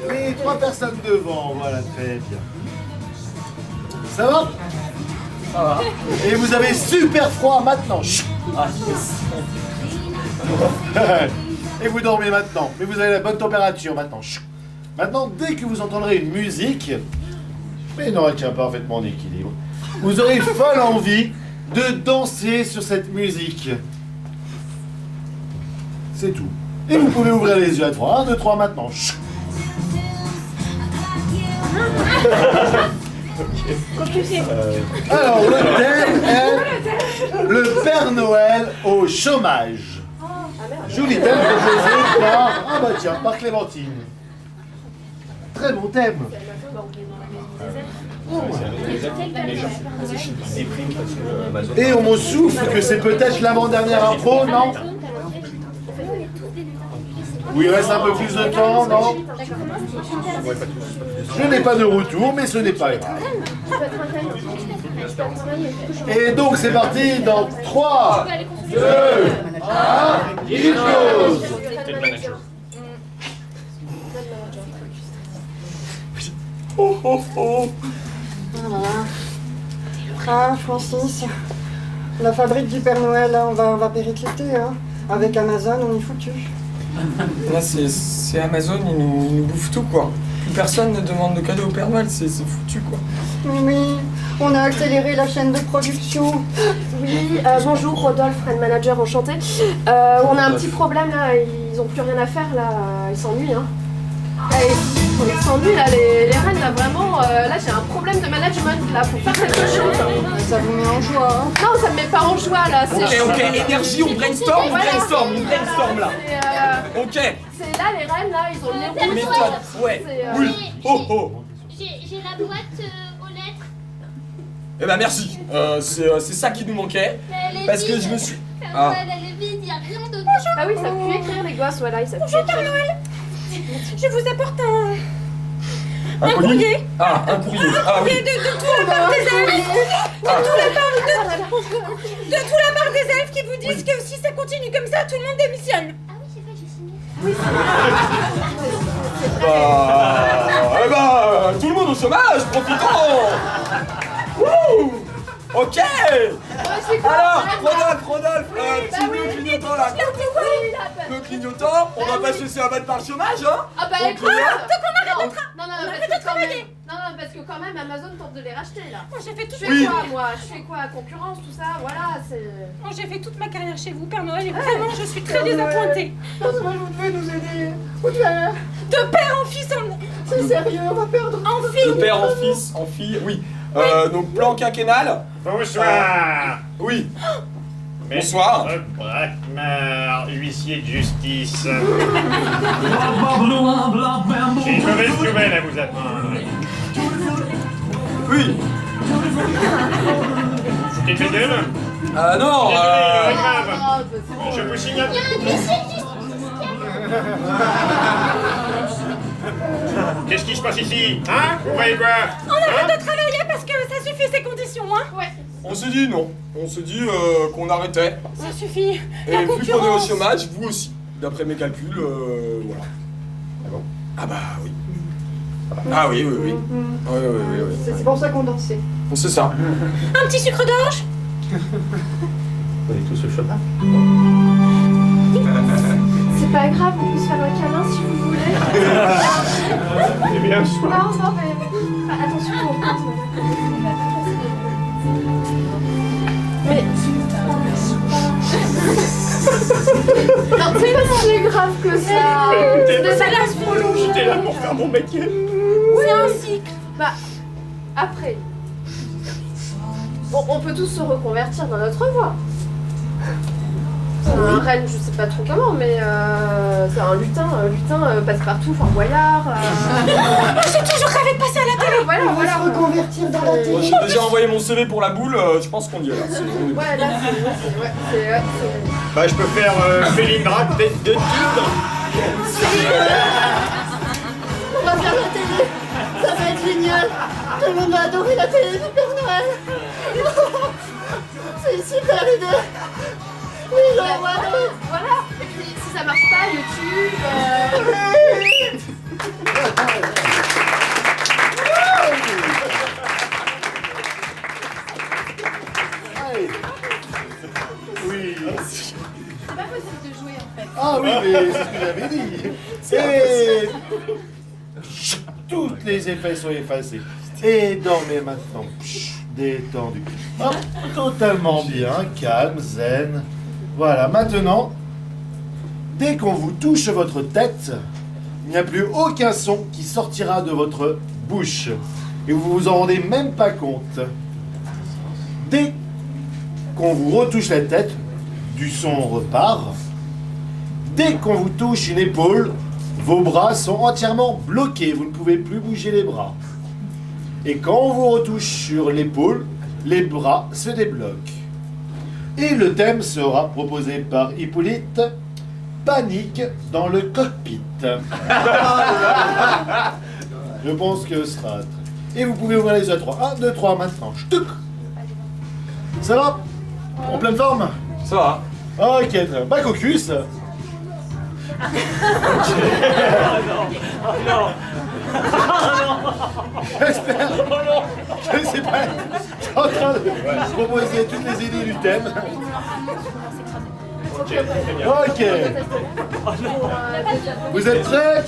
Les 3 personnes devant, voilà, très bien. Ça va? Ça va. Et vous avez super froid maintenant. Chut. Ah, yes. Et vous dormez maintenant. Mais vous avez la bonne température maintenant. Chut. Maintenant, dès que vous entendrez une musique, mais non, elle tient parfaitement en équilibre, vous aurez folle envie de danser sur cette musique. C'est tout. Et vous pouvez ouvrir les yeux à 3. 1, 2, 3 maintenant. Chut. Alors, le thème est le Père Noël au chômage. Joli thème proposé par... Ah bah tiens, par Clémentine. Très bon thème. Et on me souffle que c'est peut-être l'avant-dernière intro, non? Oui, il reste un peu plus de temps, non? Je n'ai pas de retour, mais ce n'est pas grave. Et donc c'est parti dans 3, 2, 1, il close. Oh oh oh. Voilà. Ah, Francis, la fabrique du Père Noël, là, on va péricliter, hein. Avec Amazon, on est foutu. Là, c'est Amazon, ils nous bouffent tout, quoi. Plus personne ne demande de cadeaux au Père Noël, c'est foutu, quoi. Oui, on a accéléré la chaîne de production. Oui, bonjour, Rodolphe, friend manager, enchanté. On a un petit problème là, ils ont plus rien à faire là, ils s'ennuient hein. Ils s'ennuient là, les reines là, vraiment, là j'ai un problème de management là, faut faire quelque chose. Ça vous met en joie, hein? Non, ça me met pas en joie là, c'est... Ok, énergie, on brainstorm Voilà, là. Ok. C'est là, les reines là, ils ont le nez rouge. Méthode, ouais. Oui. Oh oh. J'ai la boîte aux lettres. Eh ben merci, c'est ça qui nous manquait. Mais elle est Parce que vide. je me suis... Père Ah. Noël, elle est vide, y a rien dedans. Ah oui, ça pue écrire les gosses, voilà, ils savent plus Bonjour Père écrire. Noël. Je vous apporte Un courrier. Ah, un courrier. Ah oui. de tout la part des elfes. De tout la part des elfes qui vous disent que si ça continue comme ça, tout le monde démissionne. Ah oui, c'est vrai, j'ai signé. Eh ben, tout le monde au chômage, profitons. Wouh. Ok. Alors, Rodolphe, petit bleu clignotant là. Le clignotant, on va pas se laisser abattre par le chômage, hein. Ah bah Donc, écoute, là, non, parce que quand même Amazon tente de les racheter là. Moi, j'ai fait toute Je fais quoi moi? Je fais quoi? Concurrence, tout ça, voilà, c'est... Moi, j'ai fait toute ma carrière chez vous, Père Noël, et vraiment, je suis très désappointée. Père Noël, vous devez nous aider. Où tu vas? De père en fils, C'est sérieux, on va perdre. en fille. de père en fils, en fille, oui. Donc plan quinquennal. Bonsoir. Oui. Maître Bonsoir. Braquemar, huissier de justice. J'ai une mauvaise nouvelle à vous apprendre. Oui. T'es de gueule? Non. Grave. Je vous signale. Il y a un huissier de justice. Qu'est-ce qui se passe ici? Hein? Vous voyez quoi? On arrête de travailler parce que ça suffit ces conditions, hein. Ouais. On s'est dit non. On s'est dit qu'on arrêtait. Ça suffit. Et La vu qu'on est au concurrence. chômage, vous aussi. D'après mes calculs, voilà. Ah bon? Ah bah oui. Ah oui. Oui. C'est pour ça qu'on dansait. On sait ça. Un petit sucre d'orge. On est tous au chômage. C'est pas grave, on peut se faire un câlin si vous voulez. C'est bien sûr. Non, mais... Enfin, attention, on reprend. Mais... Non, c'est pas si grave que ça. Ça laisse prolonger. J'étais là pour faire mon métier. C'est un cycle. Bah, après... Bon, on peut tous se reconvertir dans notre voie. C'est un reine, je sais pas trop comment, mais c'est un lutin passe-partout, Fort Boyard. J'ai toujours rêvé de passer à la télé. Voilà, On va se reconvertir dans la Moi, télé. j'ai déjà envoyé mon CV pour la boule, je pense qu'on y est là. Ouais, là, c'est... Bah, je peux faire Félindra, tête de tigre. On va faire la télé. Ça va être génial. Tout le monde va adorer la télé du Père Noël. C'est une super idée. Oui, j'en vois. Voilà. Et puis, si ça marche pas, YouTube... Et tous les effets sont effacés. Et dormez maintenant. Détendu. Hop, totalement bien, calme, zen. Voilà, maintenant, dès qu'on vous touche votre tête, il n'y a plus aucun son qui sortira de votre bouche. Et vous vous en rendez même pas compte. Dès qu'on vous retouche la tête, du son repart. Dès qu'on vous touche une épaule, vos bras sont entièrement bloqués. Vous ne pouvez plus bouger les bras. Et quand on vous retouche sur l'épaule, les bras se débloquent. Et le thème sera proposé par Hippolyte, panique dans le cockpit. Je pense que ce sera... Et vous pouvez ouvrir les yeux à 3. 1, 2, 3 maintenant. Ch'touk. Ça va? En pleine forme? Ça va. Ok, très bien. Bac au cul, ça. J'espère que c'est pas en train de proposer toutes les idées du thème. Ok. Vous êtes prêts?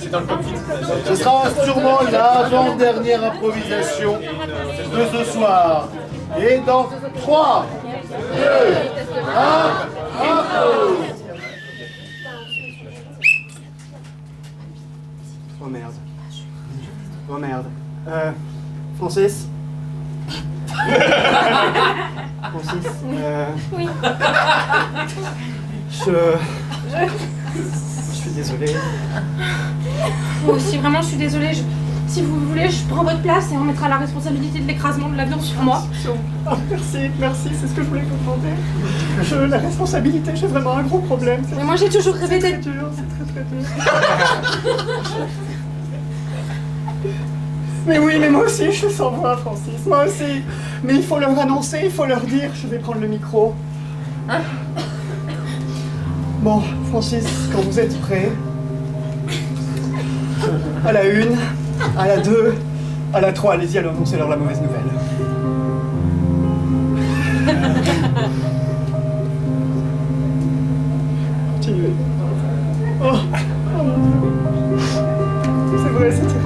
Ce sera sûrement l'avant-dernière improvisation de ce soir. Et dans 3, 2, 1, impro! Oh merde. Oh merde. Francis. Francis. Oui. Je suis désolé. Moi aussi, vraiment, je suis désolée. Si vous voulez, je prends votre place et on mettra la responsabilité de l'écrasement de l'avion sur moi. Ah, merci, c'est ce que je voulais vous demander. La responsabilité, j'ai vraiment un gros problème. Mais moi, j'ai toujours rêvé d'être... C'est dur, c'est très dur. Mais oui, mais moi aussi, je suis sans voix, Francis. Moi aussi. Mais il faut leur annoncer, il faut leur dire. Je vais prendre le micro. Bon, Francis, quand vous êtes prêts, à la 1, à la 2, à la 3, allez-y, alors annoncez-leur la mauvaise nouvelle. Continuez. Oh mon Dieu. C'est vrai, c'est terrible.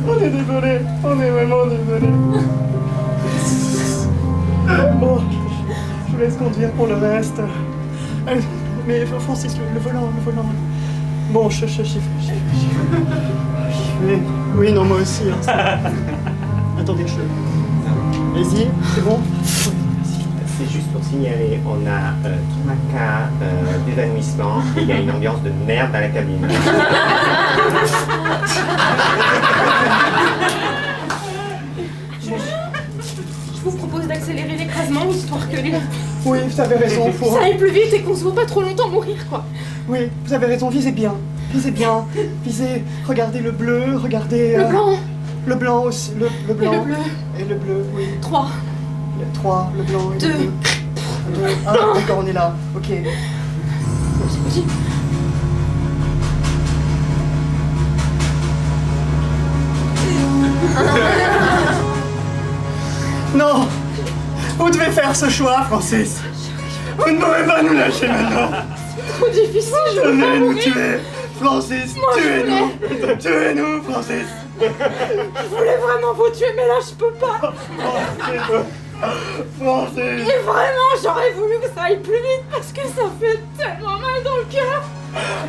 On est désolé, on est vraiment désolé. Bon, je vous laisse conduire pour le reste. Mais Francis, le volant. Bon, je oui, non, moi aussi. Hein, attendez, allez-y, c'est bon? C'est juste pour signaler, on a tout un cas d'évanouissement et il y a une ambiance de merde dans la cabine. Je vous propose d'accélérer l'écrasement, histoire que les... Oui, vous avez raison. Ça aille plus vite et qu'on se voit pas trop longtemps mourir, quoi. Oui, vous avez raison, visez bien. Visez, regardez le bleu, regardez... Le blanc. Le blanc aussi, le blanc. Et le bleu. Et le bleu, oui. 3. Il y a 3, le blanc et 2. le bleu. 2. Ah, d'accord, on est là. Ok. Vas-y. Non! Vous devez faire ce choix, Francis! Vous ne pouvez pas nous lâcher maintenant! C'est trop difficile, je veux pas nous mourir. tuer! Francis, tuez-nous! Tuez-nous, Francis! Je voulais vraiment vous tuer, mais là je peux pas! Francis! Et vraiment, j'aurais voulu que ça aille plus vite parce que ça fait tellement mal dans le cœur!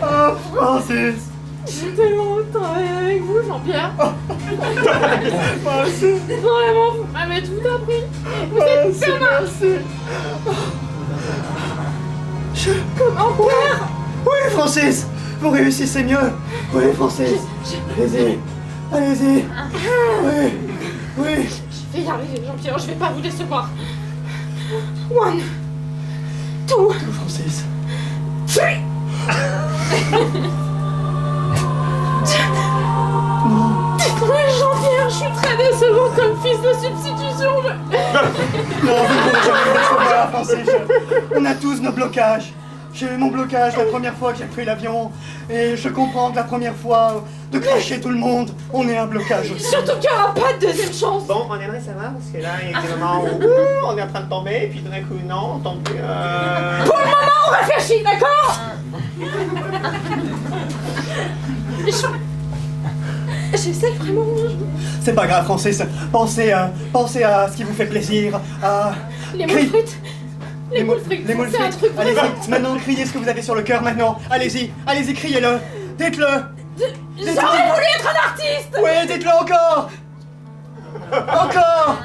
Oh, Francis! J'ai tellement travaillé avec vous, Jean-Pierre! Moi aussi! Vraiment, vous m'avez tout appris! Vous êtes comme un père! Oui, Francis! Vous réussissez mieux! Oui, Francis! Allez-y! Allez-y! Oui! Je vais y arriver, Jean-Pierre, je vais pas vous décevoir! 1, 2, Francis! 3! Oui, Jean-Pierre, je suis très décevant comme fils de substitution. Non, vous ne pouvez jamais le savoir, Francis. On a tous nos blocages. J'ai eu mon blocage la première fois que j'ai pris l'avion. Et je comprends que la première fois de cracher tout le monde, on est un blocage aussi. Surtout qu'il n'y aura pas de deuxième chance. Bon, on aimerait savoir, parce que là, il y a des moments où on est en train de tomber, puis tout d'un coup, non, on tombe plus. Pour le moment, on réfléchit, d'accord? J'essaie vraiment. C'est pas grave, Francis. Pensez à ce qui vous fait plaisir. Les moules frites. Les moules frites. Les moules C'est un frites. truc vraiment. Allez-y, maintenant, criez ce que vous avez sur le cœur maintenant. Allez-y, criez-le. Dites-le. J'aurais voulu être un artiste. Oui, dites-le encore. Encore.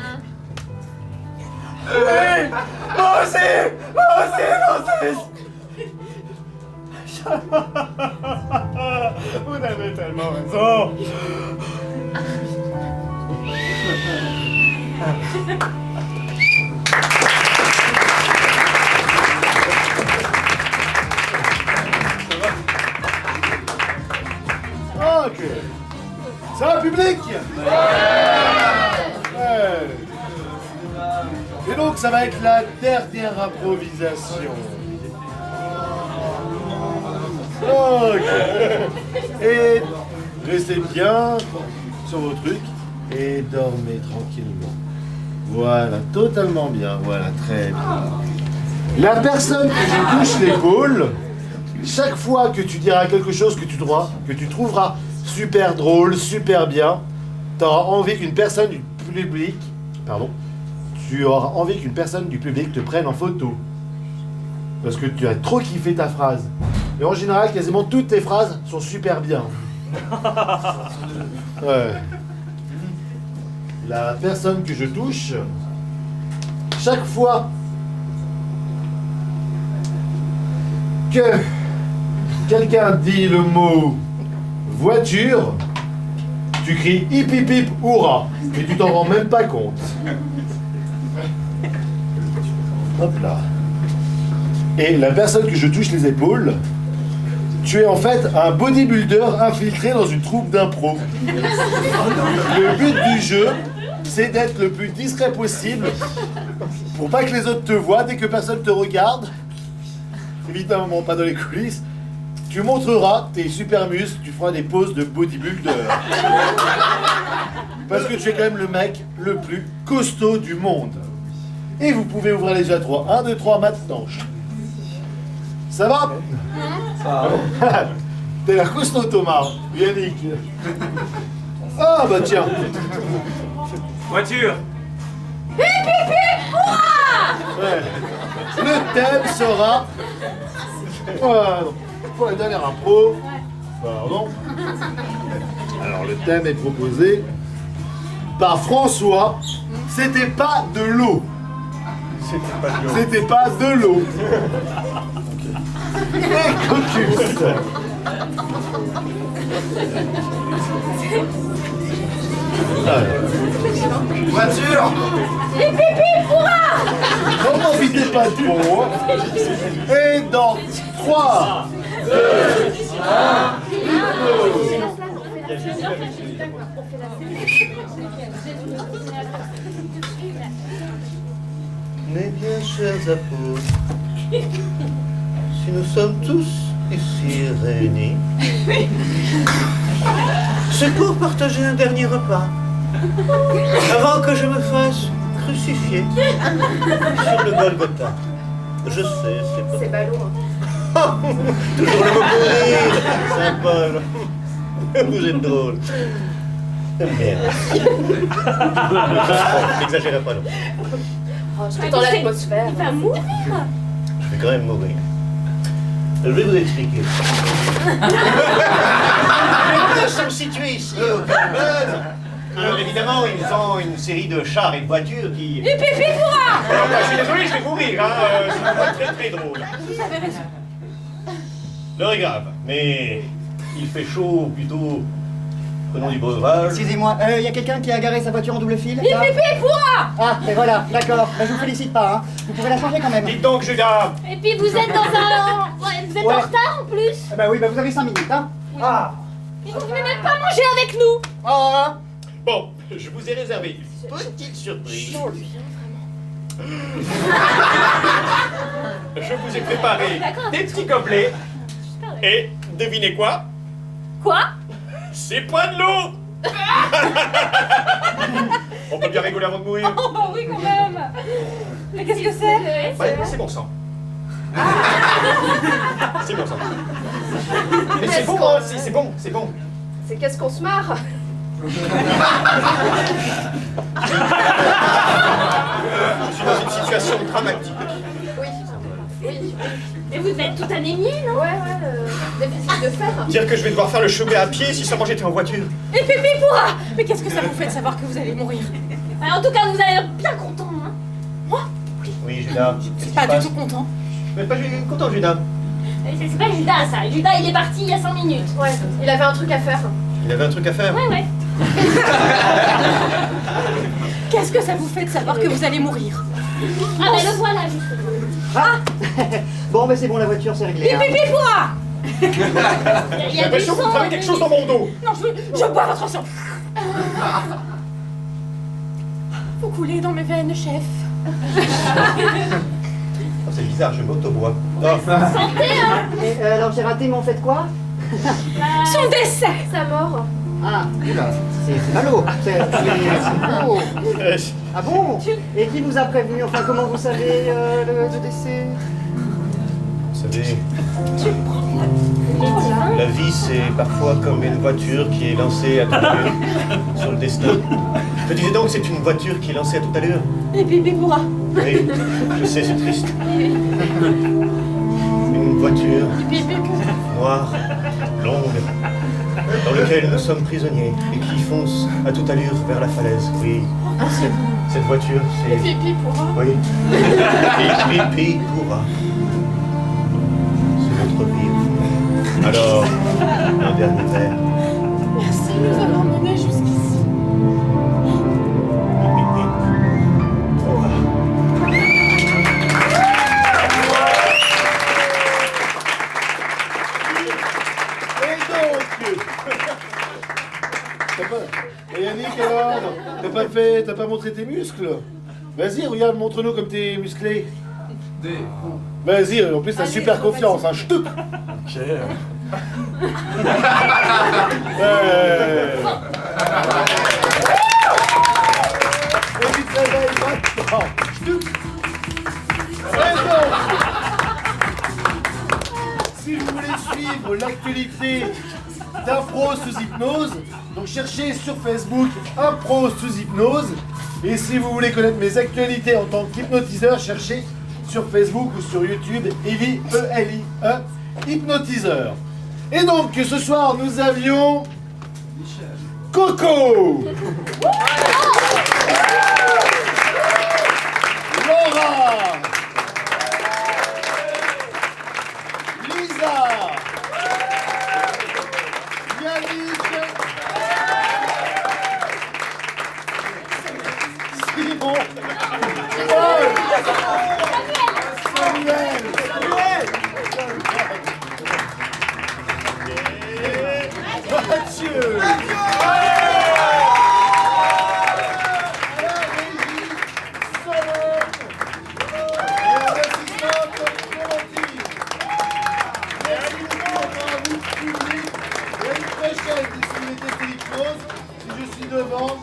Oui. Moi aussi, Francis. Vous avez tellement raison. Ok. Ça va, public? Ouais. Et donc, ça va être la dernière improvisation. Ok. Et restez bien sur vos trucs et dormez tranquillement. Voilà, totalement bien. Voilà, très bien. La personne que je touche l'épaule, chaque fois que tu diras quelque chose que tu trouveras super drôle, super bien, tu auras envie qu'une personne du public, te prenne en photo. Parce que tu as trop kiffé ta phrase. Et en général, quasiment toutes tes phrases sont super bien. Ouais. La personne que je touche, chaque fois que quelqu'un dit le mot voiture, tu cries hip hip hip hurrah, mais tu t'en rends même pas compte. Hop là. Et la personne que je touche les épaules, tu es en fait un bodybuilder infiltré dans une troupe d'impro. Le but du jeu, c'est d'être le plus discret possible pour pas que les autres te voient dès que personne te regarde. Évidemment pas dans les coulisses. Tu montreras tes super muscles, tu feras des poses de bodybuilder. Parce que tu es quand même le mec le plus costaud du monde. Et vous pouvez ouvrir les yeux à 3. 1, 2, 3, maintenant. Ça va? Ça va. T'es l'air costaud, Thomas. Yannick. Ah bah tiens. Voiture. Hip hip hip hurrah! Ouais. Le thème sera... pour la dernière impro. Pardon. Alors le thème est proposé par François. C'était pas de l'eau. C'était pas de l'eau. Et Cocus. Voiture. Hip hip hip hurrah! N'en profitez pas trop. Et dans 3, 2, 1. Mes bien chers apôtres, si nous sommes tous ici réunis, c'est pour partager un dernier repas, avant que je me fasse crucifier sur le Golgotha. Je sais, c'est pas... C'est ballot. Toujours le mot pour rire, Saint-Paul. Vous êtes drôle. Merde. N'exagérez pas non. Oh, je suis dans l'atmosphère. Il va mourir. Je vais quand même mourir. Je vais vous expliquer. Nous sommes situés ici au Carbone. Alors évidemment, ils ont une série de chars et de voitures qui... Hip hip hip hurrah! Je suis désolé, je vais mourir, hein. C'est une voix très très drôle. Vous avez raison. L'heure est grave, mais il fait chaud, plutôt... Prenons du breuvage. Excusez-moi, y a quelqu'un qui a garé sa voiture en double fil? Hip hip hip hurrah! Ah, mais voilà, d'accord. Bah, je vous félicite pas, hein. Vous pouvez la changer quand même. Dites donc, Judas. Et puis vous êtes dans un... Ouais, vous êtes en retard en plus. Ah bah oui, bah vous avez 5 minutes, hein. Ah. Et vous venez même pas manger avec nous. Ah. Bon, je vous ai réservé une petite surprise. je vous ai préparé D'accord. des petits gobelets. Et devinez quoi? Quoi? C'est pas de l'eau. On peut bien rigoler avant de mourir. Oh bah oui quand même. Mais qu'est-ce que c'est? Ouais, c'est bon sang. C'est bon sang. Mais c'est bon, hein, c'est bon, c'est bon. C'est qu'est-ce qu'on se marre? Je suis dans une situation dramatique. Oui. Oui. Mais vous devez être tout anémié, non? Ouais, déficit de fer. Dire que je vais devoir faire le chemin à pied si seulement j'étais en voiture. Et Pipi pourra. Mais qu'est-ce que ça vous fait de savoir que vous allez mourir? En tout cas, vous avez l'air bien content, hein? Oui, Judas. Qu'est-ce qui se Pas passe? du tout content. Vous n'êtes pas content, Judas? C'est pas Judas, ça. Judas, il est parti il y a 5 minutes. Ouais, il avait un truc à faire. Il avait un truc à faire. Ouais. Qu'est-ce que ça vous fait de savoir que vous allez mourir? Ah, ben le voilà, justement. Bon, ben c'est bon, la voiture, c'est réglé. hein. Pipi pourra. Il J'ai y a du l'impression que vous sang. avez quelque chose dans mon dos. Non, je bois votre sang. Vous coulez dans mes veines, chef. Oh, c'est bizarre, je m'auto-bois. Santé, hein? Et alors j'ai raté, mais on fait quoi? Son décès. Sa mort. Ah, c'est ballot. C'est beau. Ah bon? Et qui vous a prévenu? Enfin, comment vous savez le décès? Vous savez, la vie c'est parfois comme une voiture qui est lancée à toute allure sur le destin. Je disais donc, c'est une voiture qui est lancée à toute allure. Et Pipi pourra. Oui, je sais, c'est triste. Une voiture noire, longue, dans laquelle nous sommes prisonniers et qui fonce à toute allure vers la falaise. Oui, cette voiture, c'est... Pipi pourra. Oui. Pipi pourra. C'est notre vie. Alors, un dernier verre. Merci de nous avoir menés jusqu'ici. Pipi pourra. Et donc Et Yannick alors? T'as pas montré tes muscles? Vas-y, regarde, montre-nous comme t'es musclé. Vas-y, en plus t'as super confiance, hein, ch'tuc. Ok. Et tu te réveilles maintenant, ch'tuc. Et donc, si vous voulez suivre l'actualité d'Impro sous hypnose, donc cherchez sur Facebook Impro sous hypnose. Et si vous voulez connaître mes actualités en tant qu'hypnotiseur, cherchez sur Facebook ou sur YouTube Eli, E-L-I-E, hypnotiseur. Et donc ce soir nous avions Coco, Laura, Lisa, Yannick, Simon, Paul, Samuel, Mathieu, si je suis devant,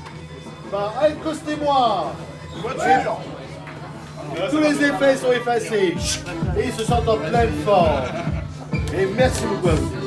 bah, accostez-moi. Tous les effets sont effacés et ils se sentent en pleine forme. Et merci beaucoup à vous.